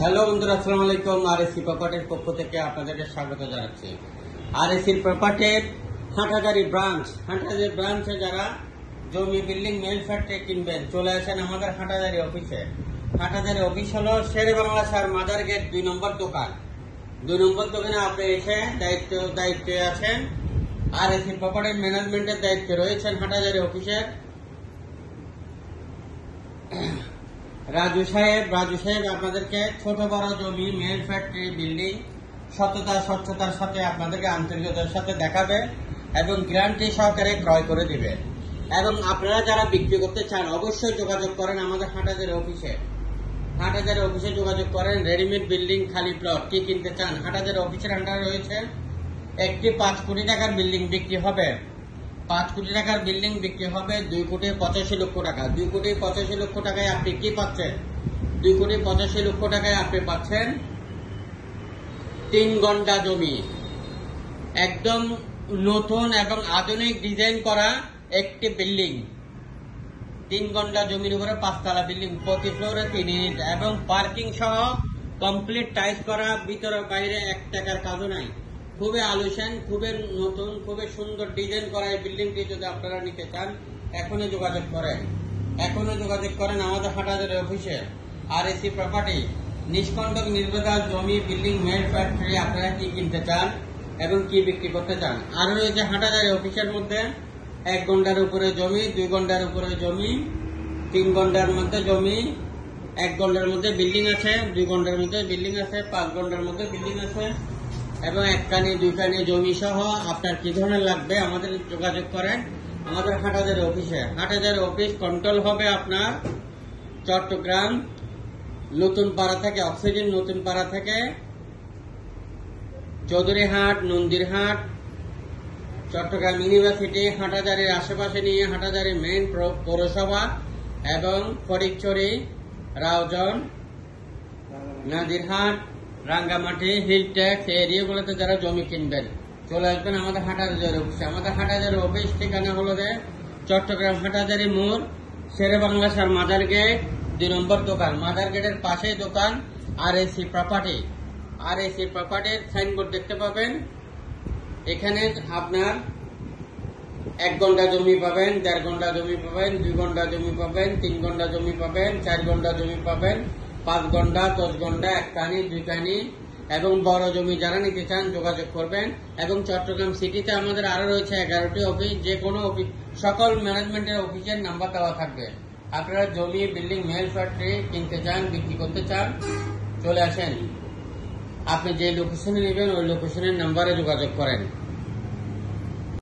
Hello বন্ধুরা, আসসালামু আলাইকুম। আরএসি প্রপার্টির পক্ষ থেকে আপনাদেরকে স্বাগত জানাচ্ছি। আরএসি প্রপার্টির হাটহাজারী ব্রাঞ্চে যারা জমি, বিল্ডিং, মেল ফ্ল্যাট কিনবেন চলে আসেন আমাদের হাটহাজারী অফিসে। হাটহাজারী অফিস হলো শেরে বাংলা স্যার মাদার গেট 2 নম্বর দোকান। 2 নম্বর দোকানে আপনি এসে দায়িত্বে আছেন। আরএসি প্রপার্টির ম্যানেজমেন্টের দায়িত্বে রয়েছেন হাটহাজারী অফিসের রাজু সাহেব আপনাদেরকে ছোট বড় জমি, মেল ফ্যাক্টরি, বিল্ডিং স্বচ্ছতার সাথে আপনাদেরকে আন্তরিকতার সাথে দেখাবে এবং গ্যারান্টি সহকারে ক্রয় করে দিবে। এবং আপনারা যারা বিক্রি করতে চান অবশ্যই যোগাযোগ করেন আমাদের হাটহাজারী অফিসে যোগাযোগ করেন। রেডিমেড বিল্ডিং, খালি প্লট কি কিনতে চান, হাটহাজারী অফিসের আন্ডারে রয়েছে। একটি 5 কোটি টাকার বিল্ডিং বিক্রি হবে। 5 কোটি টাকার বিল্ডিং বিক্রি হবে 2 কোটি 85 লক্ষ টাকা। 2 কোটি 85 লক্ষ টাকায় আপনি কি পাচ্ছেন? 2 কোটি 85 লক্ষ টাকায় আপনি পাচ্ছেন 3 ঘন্টা জমি, একদম নতুন এবং আধুনিক ডিজাইন করা একটি বিল্ডিং। 3 ঘন্টা জমির উপরে 5 তলা বিল্ডিং, প্রতি ফ্লোরে 3 ইউনিট এবং পার্কিং সহ কমপ্লিট টাইলস করা, ভিতরে বাইরে 1 টাকার কাজও নাই। খুবই আলুশান, খুবই নতুন, খুবই সুন্দর ডিজাইন করা এই বিল্ডিংটি যদি আপনারা নিতে চান এখনই যোগাযোগ করেন আমাদের হাটহাজারী অফিসে। আরএসি প্রপার্টি নিষ্কণ্টক নির্ভেজাল জমি, বিল্ডিং, মেল ফ্যাক্টরি আপনারা কি কিনতে চান এবং কি বিক্রি করতে চান। আরো রয়েছে হাটহাজারী অফিসের মধ্যে 1 ঘন্টার উপরে জমি, 2 ঘন্টার উপরে জমি, 3 ঘন্টার মধ্যে জমি, 1 ঘন্টার মধ্যে বিল্ডিং আছে, 2 ঘন্টার মধ্যে বিল্ডিং আছে, 5 ঘন্টার মধ্যে বিল্ডিং আছে এবং 1 কানি 2 কানি জমি সহ আপনার কি ধরনের লাগবে আমাদের যোগাযোগ করেন আমাদের হাটহাজারী অফিসে। হাটহাজারী অফিস কন্ট্রোল হবে আপনার চট্টগ্রাম নতুন পাড়া থেকে, অক্সিজেন নতুন পাড়া থেকে চৌধুরীহাট, নন্দীরহাট, চট্টগ্রাম ইউনিভার্সিটি, হাটহাজারীর আশেপাশে নিয়ে হাটহাজারী মেইন পৌরসভা এবং ফটিকছড়ি, রাউজান, নাজিরহাট, রাঙ্গামাটি, হিলটেক্স এরিয়াগুলোতে যারা জমি কিনবেন চলে আসবেন আমাদের হাটহাজারী অফিসে। আমাদের হাটহাজারী অফিস ঠিকানা হলো চট্টগ্রাম হাটহাজারী মোড়, শেরে বাংলা স্যার মাদার গেট 2 নম্বর দোকান। মাদার গেটের পাশেই দোকান আরএসি প্রপার্টির সাইনবোর্ড দেখতে পাবেন। এখানে আপনার 1 ঘন্টা জমি পাবেন, 1.5 ঘন্টা জমি পাবেন, 2 ঘন্টা জমি পাবেন, 3 ঘন্টা জমি পাবেন, 4 ঘন্টা জমি পাবেন, 5 ঘন্টা, 10 ঘন্টা, 1 কানি 2 কানি এবং বড় জমি যারা নিতে চান যোগাযোগ করবেন। এবং চট্টগ্রাম সিটিতে আমাদের আরো রয়েছে 11টি অফিস, যে কোনো অফিস, সকল ম্যানেজমেন্টের অফিসের নাম্বার দেওয়া থাকবে। আপনারা জমি, বিল্ডিং, মেল ফ্যাক্টরি কিনতে চান, বিক্রি করতে চান চলে আসেন। আপনি যে লোকেশনে নেবেন ওই লোকেশনের নাম্বারে যোগাযোগ করেন।